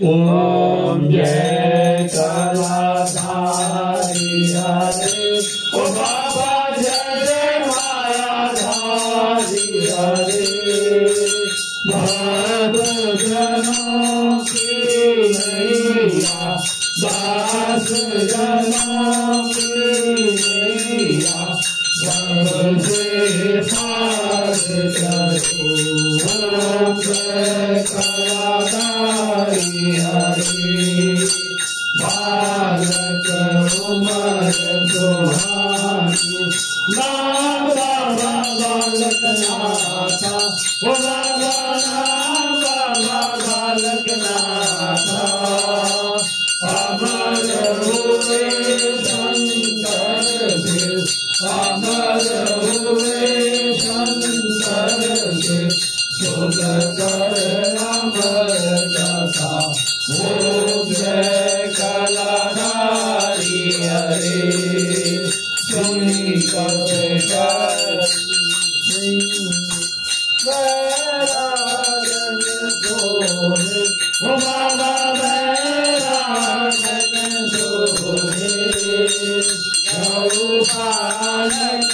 ओम जय कलाधारी हरे, ओ बाबा जय जय मायाधारी हरे। भक्त जनों की नैया, दास जनों की नैया, सबसे पार करो। ओम जय कलाधारी हरे, बालक उमर सुहानी, नाम बाबा बालक नाथा, ओ बाबा नाम बाबा बालक नाथा। अमर हुए शंकर से, अमर हुए शंकर से, सुख कर अमर कथा। ओम जय कलाधारी हरे, सुनी कथन वैरागन सोहे, ओ बाबा वैरागन सोहे। गौपालक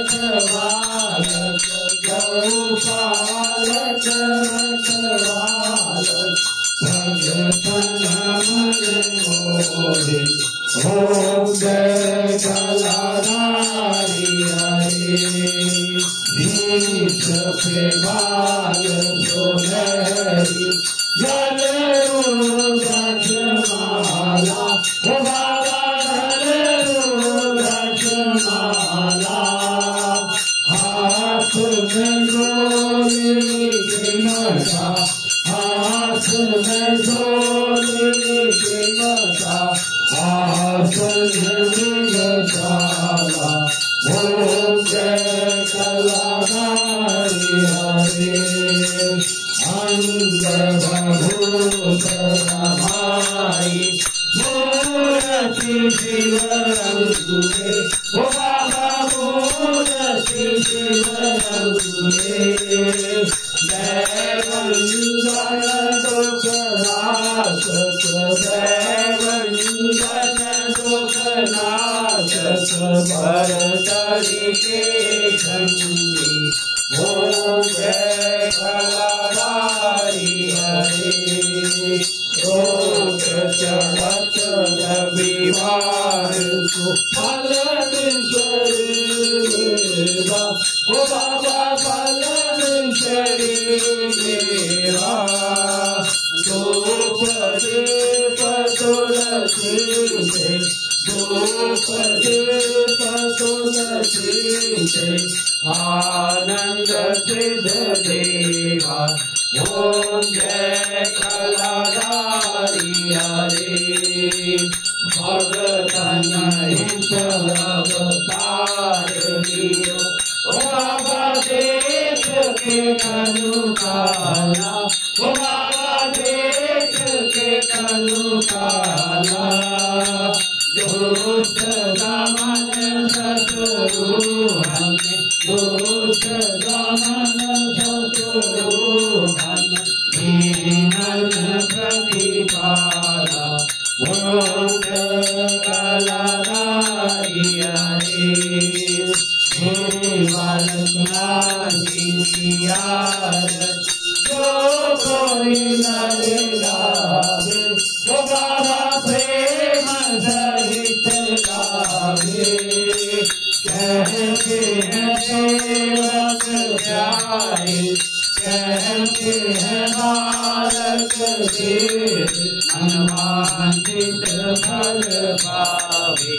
रखवालक, गौपालक रखवालक, भगतन मन मोहे। ओम जय कलाधारी हरे, नीच पे बाल सुनहरी, जल माला, ओ बाबा जल माला। हाथ में गोली मता, हाथ में गोली मता, आसन मृगशाला। ओम जय कलाधारी हरे, अंग भभूत रमाई, मूर्ति शिव रंगे, ओ बाबा मूर्ति शिव रंगे। जय वंदन दुख नाशक, जय वंदन दुख नाशक, भरतरि के खंडी। ओम जय कलाधारी हरे, रोग चढ़त रविवार को फलन शरीरा, ओ बाबा फलन शरीरा। धूप दीप तुलसी से, धूप दीप तुलसी से, आनंद सिद्ध देवा। ओम जय कलाधारी हरे, भगतन हित अवतार लियो, ओ बाबा देख के कनुकाला, ओ बाबा देख के कनुकाला। दुष्ट दमन शत्रु हमें, दुष्ट दमन शत्रु हमें, दीनन प्रतिपाला। ओम जय कलाधारी हरे, बालक नारी जियारत, जो कोई नर गावे, वो बाबा प्रेम सहित गावे। कहते हैं सेवक प्यारे, कहते हैं बालक के, मनवांछित फल पावे।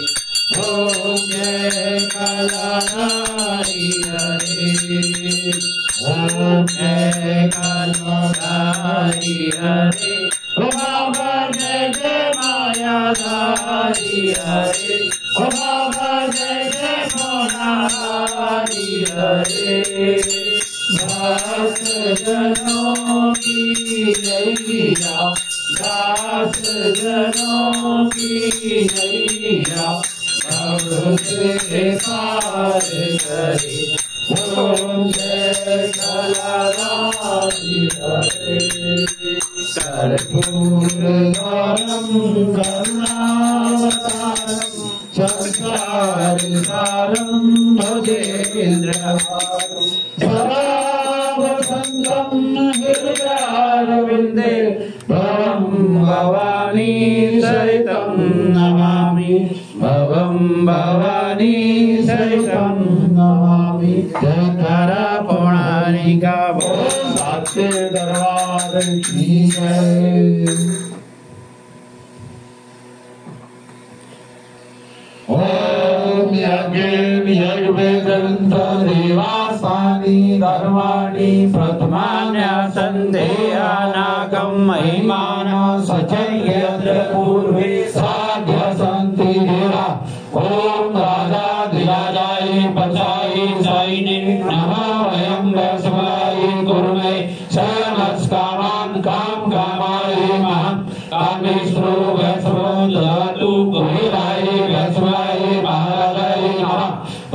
ओम जय कलाधारी हरे, ओम जय कलाधारी हरे, ओ बाबा जय जय मायाधारी हरे, ओ बाबा जय जय मोनाधारी हरे। दास जनों की नैया, दास जनों की नैया, से पार करे ओम जय कलाराधि हरे कर्पूरगौरं करुणावतारं संसारसारं भजेन्द्रहारं भवाभयं हृदयारविन्दे भवं भवानी सहितं नमामि भवं भवानी सहितं नमामि जयकारा पौराणिका साचे दरबार की जय। ओम यज्ञ देवासानि धर्माणि प्रथमान्यसन्देहानाकं महिमाना सचयत्र पूर्वे साध्य सन्ति देवा। ओम राजाधिराजाय पचाय सायिने नमः वयं वैष्णवाय कुर्महे सर्वस्कामान् काम कामाय महं कामेश्वरो वैष्णवो ददातु कुबेराय वैष्णवाय महाराजाय नमः।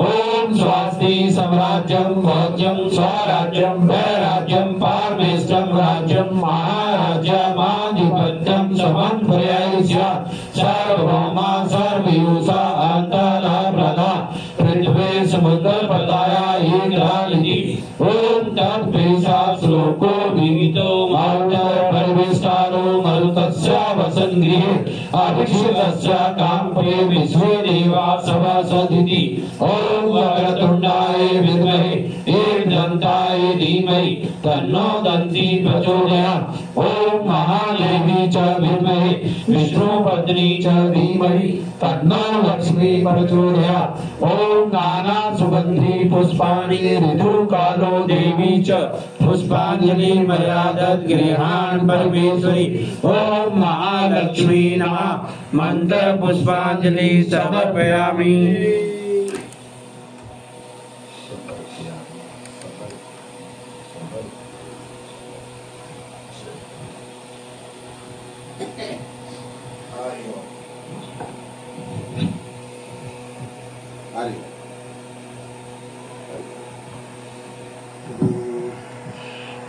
ओम स्वस्ति साम्राज्यं भोज्यं स्वराज्यं वैराज्यं पारमेष्ठं राज्यं महाराज्यमाधिपत्यं समन्वयाय सार्वभौमा सर्वयुषा अंतरा प्रदा पृथ्वी समुद्र पताया इंद्रालिनी। ओम तत्पेशा श्लोको विहितो मारुतर परिवेष्टारो मरुतस्य वसन्गृहे अभिषेकस्य काम्पे विश्वे देवा सभासदिति। ओम वक्रतुण्डाय विद्महे एकदन्ताय धीमहि तन्नो दन्ती प्रचोदयात्। ओम महादेवी च विद्महे विष्णुपत्नी च धीमहि तन्नो लक्ष्मी प्रचोदयात्। ओम नाना सुगंधि पुष्पाणि ऋतुकालो देवी च पुष्पांजलि मया दद्गृहान् परमेश्वरी। ओम महालक्ष्मी नमः मंत्र पुष्पांजलि समर्पयामि।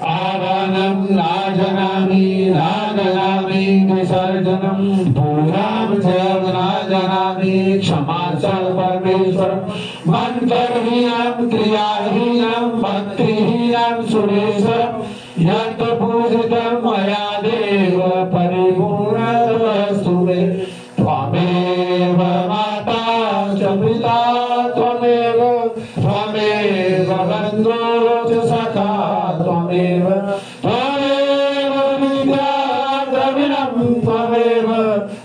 आवानं नाजनामि नाजनामि विसर्जनं पूरां च नाजनामि क्षमा च परमेश्वर मंत्रहीनं क्रियाहीनं भक्तिहीनं सुरेश्वर यत् पूजितं मया देव परिपूर्णतमस्तु मे। त्वमेव माता च पिता त्वमेव बन्धो च सखा त्वमेव विद्या द्रविणं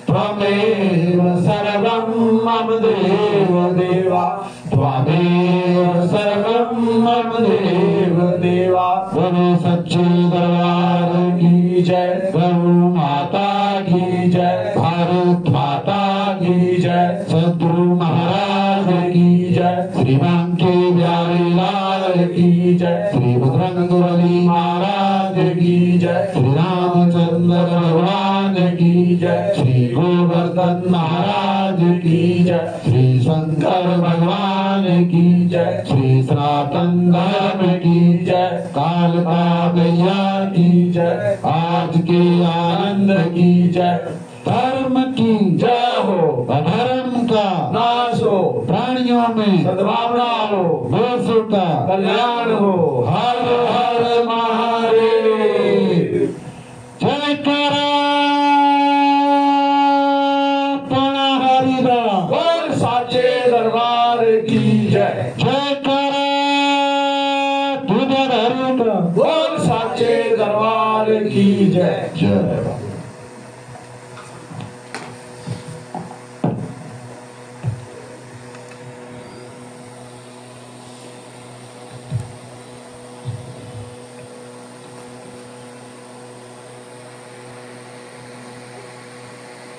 त्वमेव सर्वं मम देव देवा त्वमेव सर्वं मम देव देवा। गुरु सच्चे दरबार की जय, गौ माता की जय, भारत माता की जय, सद्गुरु महाराज की जय, श्रीमान के प्यारे लाल की जय, श्री बजरंगबली महाराज की जय, श्री रामचंद्र भगवान की जय, श्री गोवर्धन महाराज की जय, श्री शंकर भगवान की जय, श्री सनातन धर्म की जय, कालिका मैया की जय, आज के आनंद की जय। धर्म की जय हो, अधर्म का नाश हो, प्राणियों में सद्भावना हो, दोषों का कल्याण हो। हर हर महादेव। जय करा हरिदा बोल साचे दरबार की जय। जय करा हरिदा बोल साचे दरबार की जय। जय